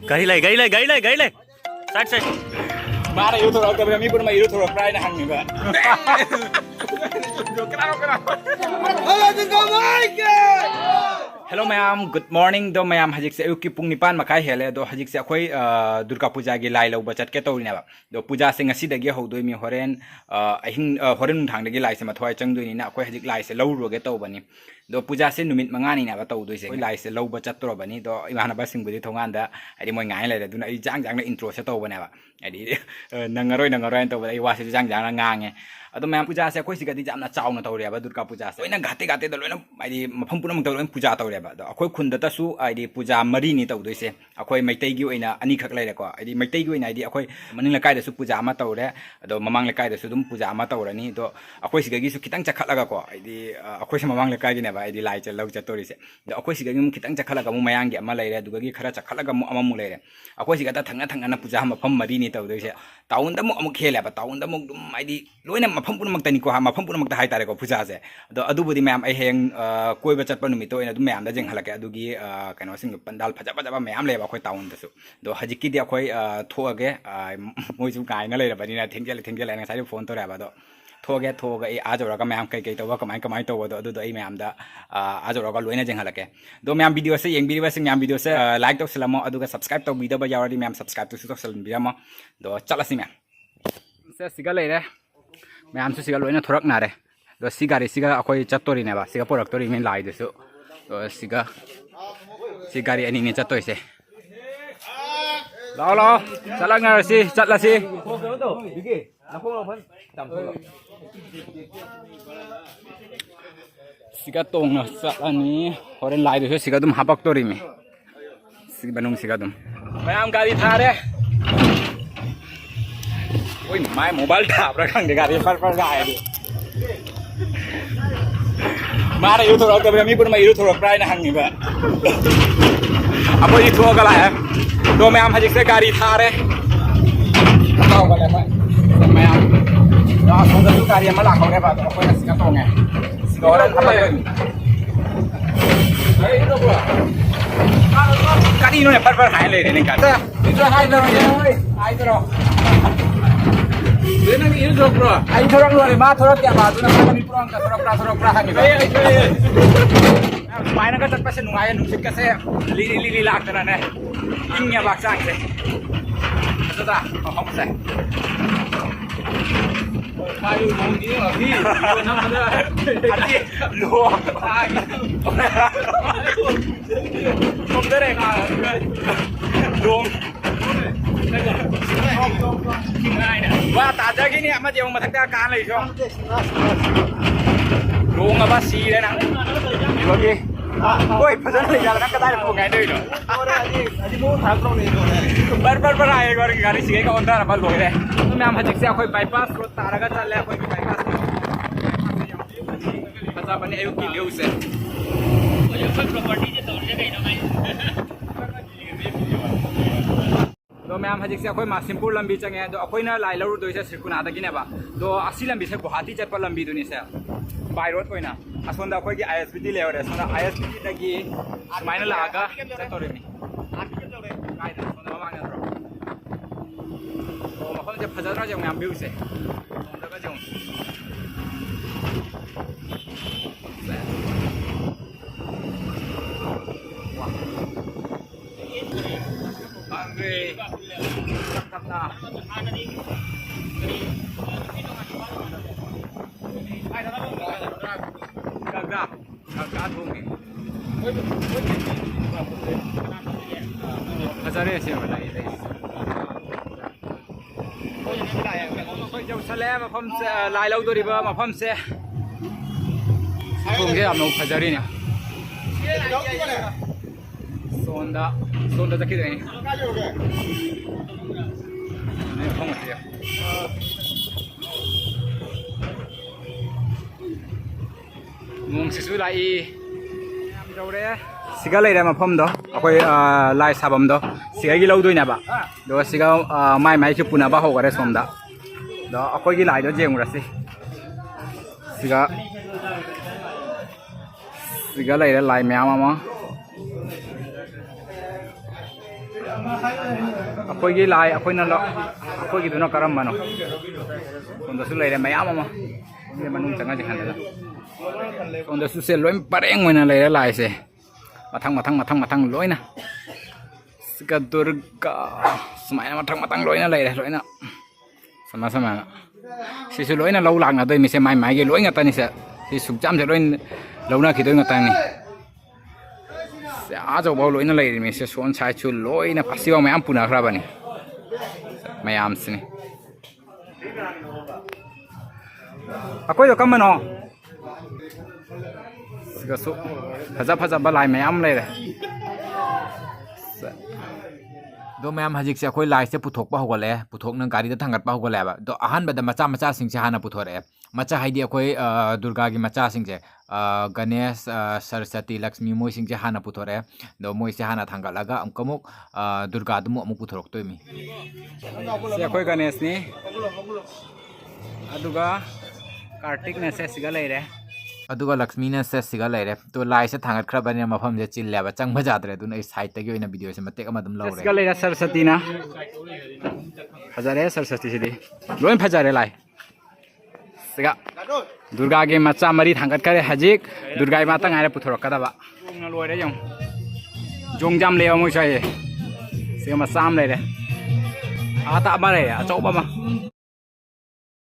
Gari Side. Mana itu orang kami pun mai itu orang prai na hang ni ba. Hello ma'am, good morning. Do ma'am hajik se uki pung nipan makai hele do hajik se akoi Durga Puja gi lai lo bachat ke tawri na ba. Do puja se ngasi dagi hodoi mi horen ahin horen thang dagi lai se mathwai changdoi ni na akoi hajik lai se lo ro ge taw bani. Do puja se numit mangani na ba taw doi se lai se lo bachat tro bani do imana ba sing budi thongan da adi moi ngai lai da duna i jang na intro se taw bani ba. Adi nangaroi taw ba i wa se jang na ngange. Ado ma'am puja se akoi sigadi jamna chawna tawri ba Durga Puja se. Loina gate da loina adi mafam punam taw loina puja tawri ba. Do akoi khunda ta su adi puja mari ni taw doi se. Akoi maitai gi oina ani khak lai ko. Adi maitai gi oina adi akoi maning la kai da su puja ma tawre. Ado mamang la kai da su dum puja ma tawrani do akoi sigagi su kitang chakhatlaga ko. Adi akoi se mamang la kai gi na ba adi lai chal lau chatori se. Do akoi sigagi mu kitang chakhatlaga mu mayang gi ama lai re dugagi khara chakhatlaga mu ama mu lai re. Akoi sigata thangna na puja mafam mari ni taw doi se. Taun da mu amuk khele ba taun da mu dum adi loina mafam pun mak tani ko ha mafam pun mak ta hai tare ko puja se. Do adu budi ma'am ai heng koi ba chat pa numito ina dum ma'am da jeng halake adugi kaino sing pandal phaja ba ma'am le ba khoi taun da su. Do hajiki di khoi thoage moi su kai na le ba ni na thengjel na sai phone to ra ba do thoge e ajora ka ma'am kai to ba kamai to do adu do ai ma'am da ajora ka loina jeng halake. Do ma'am video se yeng video se ma'am video se like to selamo adu ka subscribe to video ba yawari ma'am subscribe to su to selam biramo do chalasi ma'am. Se siga le re ma'am su siga loina thorak na re. Do siga akoi chatori ne ba siga porak tori men lai de su. Do siga ri ani ni chatoi se. Lo salang na si chatla si. Siga tong na chatani horen lai de su siga dum hapak tori me. Siga banung siga dum. Ma'am gari tha re. Oi mai mobile tap ra khang de gari par ga de. Mana itu orang kami pun mai itu orang prai na hang ni ba. Apa itu orang kala ya? Do ma'am hajik se gari tha re. Tahu kala ma. Ma'am. Do song tu gari ma la ko re ba do ko na sika tong hai. Sika orang apa le? Ai itu bro. Kali ini par hai le re ni kan. Itu hai dah oi. Ai tu ro. Ini ini tu bro. Ai orang luar ma thorak ya ba tu na kami pulang ka thorak pra ha ni ba. Main ka tat pa se nungai nusik ka se li lak na ne. Ingnya bak sang se. Ito ta, apa sa? Kayu mong ni abi. Na ada. Ati lo. Kom dere ka. Dong. Wah, taja gini amat yang mathakta kan lai so. Dong apa si le na. Bagi. Oi, pasan le jala ka dai ko ngai dei no. Adi mo thak ro ni ko. Bar ai gor gari si ka ondar bal loi re. To me am hajik se khoi bypass road taraga challe khoi bypass. Pata bani ayu ki leu se. Oye, khoi property je tawle kai na mai. Do ma'am hajik se khoi ma simpur lambi change do khoi na lai laru doi se sirkuna da gine ba. Do asi lambi se Guwahati chat pa lambi du ni se. By road koina asonda khoi gi ISBT lever asonda ISBT dagi maina laga chatore ni. Kai da asonda ma na ro. Do ma khon je phajara je ma'am view se. Sonda ka jong. Angre na. Gagak thungi. Hazare se wala idai. Khoi jau sale mafam se lai lau dori ba mafam se. Thungi amno hazare ni. Sonda takhi dai. Ne khong se. Mung sisu lai am jore siga lai ra mafam do akoi lai sabam do siga gi lau doi na ba do siga mai chu puna ba ho gare som da do akoi gi lai do jeng ra si siga lai ra lai mya ma ꯑꯩꯈꯣꯏꯒꯤ ꯂꯥꯏ ꯑꯩꯈꯣꯏꯅ ꯑꯩꯈꯣꯏꯒꯤꯗꯨꯅ ꯀꯔꯝꯕꯅꯣ ꯁꯣꯝꯗꯁꯨ ꯂꯩꯔꯦ ꯃꯌꯥꯝ ꯑꯃ ꯃꯅꯨꯡ ꯆꯪꯉꯗꯤ ꯈꯟꯗꯅ ꯁꯣꯝꯗꯁꯨ ꯁꯦ ꯂꯣꯏ ꯄꯔꯦꯡ ꯑꯣꯏꯅ ꯂꯩꯔꯦ ꯂꯥꯏꯁꯦ ꯃꯊꯪ ꯂꯣꯏꯅ ꯁꯤꯒ ꯗꯨꯔꯒꯥ ꯁꯨꯃꯥꯏꯅ ꯃꯊꯪ ꯂꯣꯏꯅ ꯂꯩꯔꯦ ꯂꯣꯏꯅ ꯁꯨꯃꯥꯏꯅ ꯁꯤꯁꯨ ꯂꯣꯏꯅ ꯂꯧ ꯂꯥꯛꯅꯗꯣꯏꯅꯤꯁꯦ ꯃꯥꯏꯒꯤ ꯂꯣꯏ ꯉꯥꯛꯇꯅꯤꯁꯦ ꯁꯤ ꯁꯨꯛꯆꯥꯝꯁꯦ ꯂꯣꯏ ꯂꯧꯅꯈꯤꯗꯣꯏ ꯉꯥꯛꯇꯅꯤ ꯑꯆꯧꯕ ꯂꯣꯏꯅ ꯂꯩꯔꯤꯃꯤꯁꯦ ꯁꯣꯟ ꯁꯥꯏꯠꯁꯨ ꯂꯣꯏꯅ ꯐꯦꯁꯇꯤꯚꯦꯜ ꯃꯌꯥꯝ ꯄꯨꯅꯈ꯭ꯔꯕꯅꯤ ꯃꯌꯥꯝꯁꯤꯅꯤ ꯑꯩꯈꯣꯏꯗꯣ ꯀꯝꯕꯅꯣ ꯁꯤꯒꯁꯨ ꯐꯖꯕ ꯂꯥꯏ ꯃꯌꯥꯝ ꯂꯩꯔꯦ ꯑꯗꯣ ꯃꯌꯥꯝ ꯍꯧꯖꯤꯛꯁꯦ ꯑꯩꯈꯣꯏ ꯂꯥꯏꯁꯦ ꯄꯨꯊꯣꯛꯄ ꯍꯧꯒꯠꯂꯛꯑꯦ ꯄꯨꯊꯣꯛꯅ ꯒꯥꯔꯤꯗ ꯊꯥꯡꯒꯠꯄ ꯍꯧꯒꯠꯂꯛꯑꯦꯕ ꯑꯗꯣ ꯑꯍꯥꯟꯕꯗ ꯃꯆꯥꯁꯤꯡꯁꯦ ꯍꯥꯟꯅ ꯄꯨꯊꯣꯔꯛꯑꯦ ꯃꯆꯥ ꯍꯥꯏꯗꯤ ꯑꯩꯈꯣꯏ ꯗꯨꯔꯒꯥꯒꯤ ꯃꯆꯥꯁꯤꯡꯁꯦ ꯒꯅꯦꯁ ꯁꯔꯁꯋꯇꯤ ꯂꯛꯁꯃꯤ ꯃꯣꯏꯁꯤꯡꯁꯦ ꯍꯥꯟꯅ ꯄꯨꯊꯣꯔꯛꯑꯦ ꯑꯗꯣ ꯃꯣꯏꯁꯦ ꯍꯥꯟꯅ ꯊꯥꯡꯒꯠꯂꯒ ꯑꯃꯨꯛ ꯗꯨꯔꯒꯥꯗꯨꯃꯨꯛ ꯄꯨꯊꯣꯔꯛꯇꯣꯏꯅꯤ ꯁꯤ ꯑꯩꯈꯣꯏ ꯒꯅꯦꯁꯅꯤ ꯑꯗꯨꯒ ꯀꯥꯔꯇꯤꯛꯅ ꯁꯦꯠꯁꯤꯒ ꯂꯩꯔꯦ ꯑꯗꯨꯒ ꯂꯛꯁꯃꯤꯅ ꯁꯦꯠꯁꯤꯒ ꯂꯩꯔꯦ ꯇꯣ ꯂꯥꯏꯁꯦ ꯊꯥꯡꯒꯠꯈ꯭ꯔꯕꯅꯤꯅ ꯃꯐꯝꯁꯦ ꯆꯤꯜꯂꯦꯕ ꯆꯪꯕ ꯌꯥꯗ꯭ꯔꯦ ꯑꯗꯨꯅ ꯑꯩ ꯁꯥꯏꯠꯇꯒꯤ ꯑꯣꯏꯅ ꯚꯤꯗꯤꯑꯣꯁꯦ ꯃꯇꯦꯛ ꯑꯃ ꯑꯗꯨꯝ ꯂꯧꯔꯦ ꯁꯤꯒ ꯂꯩꯔꯦ ꯁꯔꯁꯋꯇꯤꯅ ꯐꯖꯔꯦ ꯁꯔꯁꯋꯇꯤꯁꯤꯗꯤ ꯂꯣꯏ ꯐꯖꯔꯦ ꯂꯥꯏ ꯁꯤꯒ ꯗꯨꯔꯒꯥꯒꯤ ꯃꯆꯥ ꯃꯔꯤ ꯊꯥꯡꯒꯠꯈ꯭ꯔꯦ ꯍꯧꯖꯤꯛ ꯗꯨꯔꯒꯥꯒꯤ ꯃꯥꯇ ꯉꯥꯏꯔꯦ ꯄꯨꯊꯣꯔꯛꯀꯗꯕ ꯂꯣꯏꯔꯦ ꯌꯦꯡꯉꯨ ꯖꯣꯡꯖꯥꯝ ꯂꯩꯕ ꯃꯣꯏ ꯁ꯭ꯋꯥꯏꯁꯦ ꯁꯤꯒ ꯃꯆꯥ ꯑꯃ ꯂꯩꯔꯦ ꯑꯥꯇ ꯑꯃ ꯂꯩꯔꯦ ꯑꯆꯧꯕ ꯑꯃ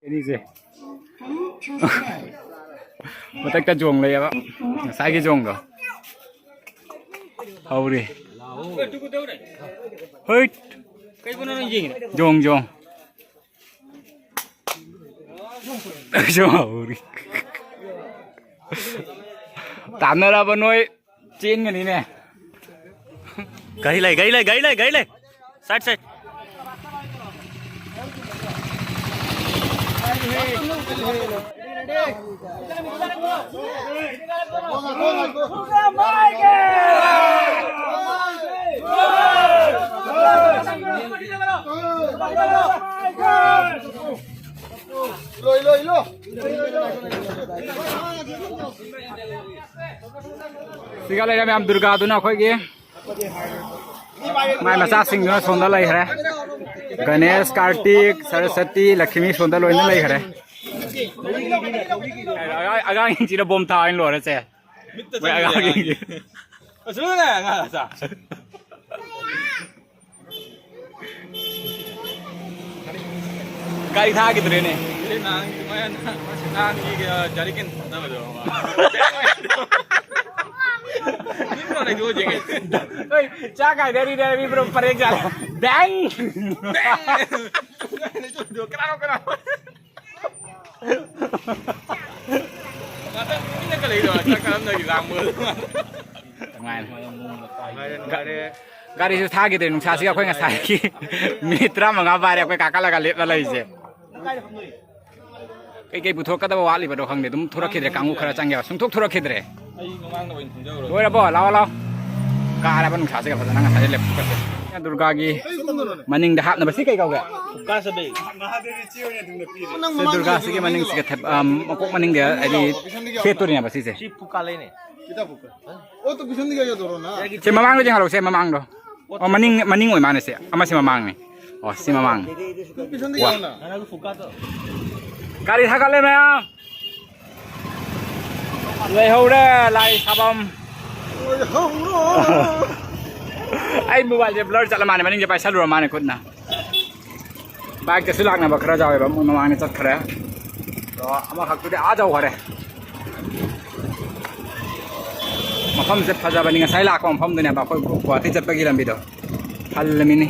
ꯑꯅꯤꯁꯦ ꯃꯊꯛꯇ ꯖꯣꯡ ꯂꯩꯌꯦꯕ ꯉꯁꯥꯏꯒꯤ ꯖꯣꯡꯗꯣ ꯍꯧꯔꯤ ꯍꯣꯏ ꯖꯣꯡ ꯍꯧꯔꯤ ꯇꯥꯟꯅꯔꯕ ꯅꯣꯏ ꯆꯦꯟꯒꯅꯤꯅꯦ गाड़ी लाई साइड सिगा लेरे मैम दुर्गा दुना अखोइगे माय मचासिंगना सोंदा लैखरे गणेश कार्तिक सरस्वती लक्ष्मी सोंदा लोइना लैखरे अगांग जिना बोम थाइन लोरे से मै अगांग असुना nga sa गाड़ी था कितने ने जारिकिन चा काय dari dari belum pareng jalan bang kenapa ini kali itu cakap lagi lama गाड़ी से था कितने नुकसान से कोई नसाई की मित्रा मंगा बारे कोई काका लगा ले वाला इसे कई बुथो का तो वाली बड़ो खंगे तुम थोड़ा खिदरे कांगू खरा चंगे सुंथोक थोड़ा खिदरे वो रबो लाओ कार अपन नुकसान से का पता ना सारे ले करते दुर्गा की मनिंग दहाब न बसी कई काउ गया का से बे दुर्गा से के मनिंग से के मकोक मनिंग दे अदी खेतोरी ना बसी से सी पुका लेने kita buka oh tu bisa nih dorong na से ममांग लो जंगलो से ममांग लो और मनिंग ओइ माने से अमा से ममांग ने और से ममांग bisa nih na ana को फुका तो गाड़ी था ले मैं ले हो रे लाई साबम ai मोबाइल जे ब्लर चला माने मनिंग जे पैसा लुर माने खुद ना बाइक के सुलाक ना बखरा जावे बम ममांग ने चत खरे तो अमा खक तुदे आ जाओ खरे मफम से फजाबनी ngasai लाको मफम दुने बा कोई गुवाहाटी चटपगी लंबिदो हल्लमिनी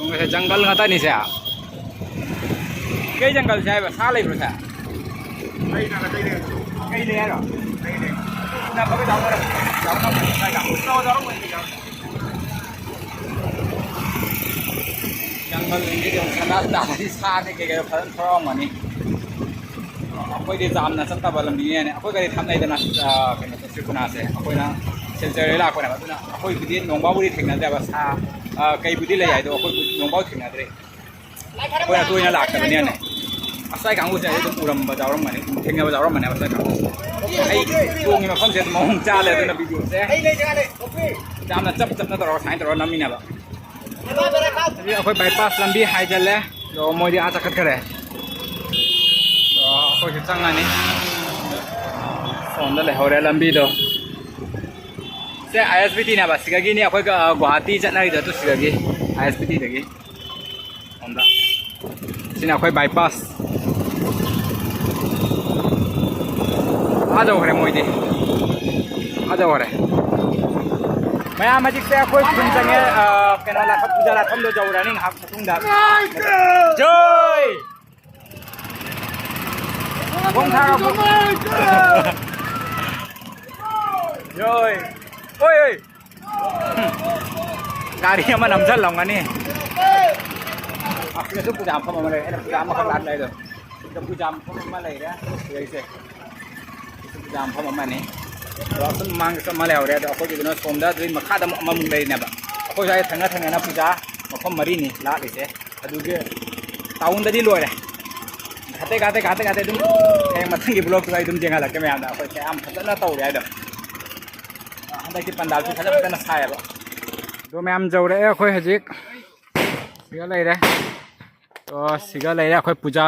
उंगे जंगल ngata ni sia kei जंगल sai ba sa lai bro sa kai na kai le ro na ba ga jaw na sai ga no jaw mo ni jaw जंगल इंगे जो सना दा नि सा ने के फरन फरम मनी अखोइदे जामना चत्तबा लंबिने ने अखोइ गरि थामनाइदना कनो सिकुना से अखोइना सेलचरे लाखोना बदुना अखोइ बुदि नोंबाबुदि थेंनादबा सा कई बुदि ले आइदो अखोइ नोंबाउ थेंनाद्रे अखोइना तोइना लाखतबने ने asai kang usia itu uram bajaram mana tinggal bajaram mana asai kang tuang ini macam saya mau cale itu nabi video saya jam nak cap na terus sain terus nami naba jadi aku bypass lambi hai jalan do mau dia acak kere do aku jangan ni sonda le hore lambi do saya ISBT naba sigagi ni aku Guwahati jangan itu tu sigagi ISBT lagi sonda sini aku bypass ada orang mau ini ada orang मैं magic से कोई सुन संगे केना लाख पूजा लाख हम दो जाऊ running half सुन दा जय बम था जय ओए ओए गाड़ी में नमजल लंगा नी आपने तो पूजा हम ले पूजा हम खान ले दो जब पूजा हम ले रे ऐसे पूजा हम नीเราต้องมังสมาแล้วเดี๋ยวเขาจะเป็นสมได้ด้วยมาฆ่าดำมามุงเลยเนี่ยแบบเขาใช้ทั้งนั้นนะพี่จ้ามาพมมารีนี่ละเลยเสียดูเกี่ยตาอุ่นได้ดีรวยเลยกาเต้ดุ้งแข่งมาทั้งกี่บล็อกตัวไอ้ดุ้งเจียงอะไรก็ไม่เอาเดี๋ยวเขาใช้อ้ำเขาจะน่าโตเลยเดี๋ยวอันใดที่ปันดาวที่เขาจะเป็นนักใช้แบบดูแม่อ้ำเจ้าเลยเขาให้จิกสิ่งอะไรเลยก็สิ่งอะไรเลยเขาปูจ้า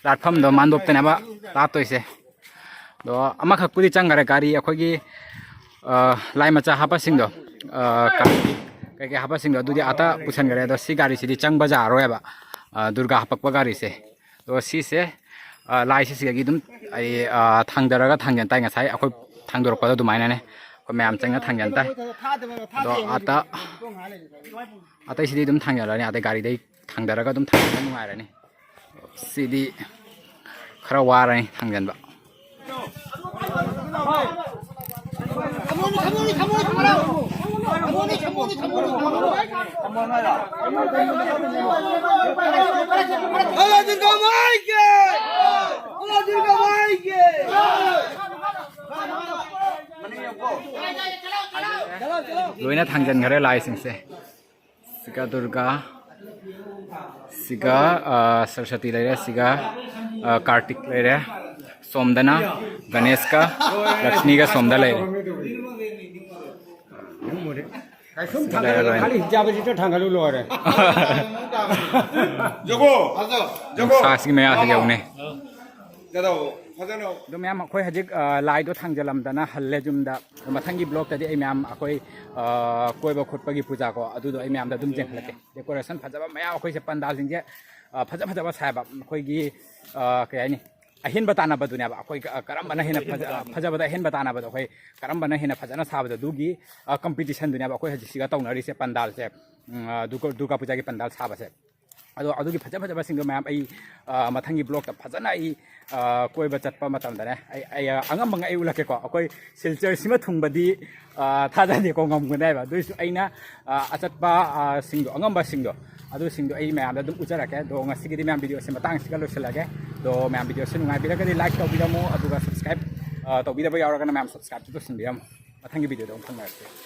ลาดพัมเดี๋ยวมันดบเต็มแบบลาดตัวเสียdo ama khak pudi changare gari akhoi gi lai macha hapa sing do kai hapa sing do dudi ata pusan gare do si gari si chang baja ro ba durga hapak ba gari se do si se lai si gi dum ai thangdaraga thangyan tai nga sai akhoi thangdor pa do maina ne ko myam changa thangyan tai do ata si dum thangyan la ni ata gari dei thangdaraga dum thangyan nungai ra ni si di khara wa ra ni thangyan ba Luina thangjan ngare lai sing se siga durga siga saraswati lai siga kartik lai सोमदना Ganesh का लक्ष्मी का सोमदा ले खाली हिजाब जी तो ठांगा लो रे जगो सास की मैं आ जाऊं ने दादा फजनो दो मैम अखोई हजिक लाई दो थांगजलम दना हल्ले जुमदा मथंगी ब्लॉक तदि ए मैम अखोई कोइबा खुटपगी पूजा को अदु दो ए मैम दा दुम जेंखलके डेकोरेशन फजबा मैम अखोई से पंडाल सिंजे फजबा सायबा अखोई कयानी अहिन बताना बदुने अब अखोई करम बना हिना फजबदा अहिन बताना बद अखोई करम बना हिना फजना साबद दुगी कंपटीशन दुने अब अखोई हजिसिगा तौनरी से पंडाल से दुर्गा पूजा की पंडाल साबा से अदो अदुगी फजबा सिंग मैम आई मथंगी ब्लॉक ता फजना आई कोइबा चटपा मतम दने आई अंगम बंग आई उलके को अखोई सिलचर सिमा थुंगबदी थाजादे को ngam गनाय बा दुइसु आइना अचटपा सिंग अंगम सिंग अदु सिंग आई मैम दा दुम उजरके दो ngasiगि मैम वीडियो से मतंग सिगा लोसलगे दो मैम वीडियो से नुंगाय बिरगदि लाइक तौबिरमो अदुगा सब्सक्राइब तौबिदबा यावरगना मैम सब्सक्राइब तो सिंबिरम मथंगी वीडियो दो खंगारसे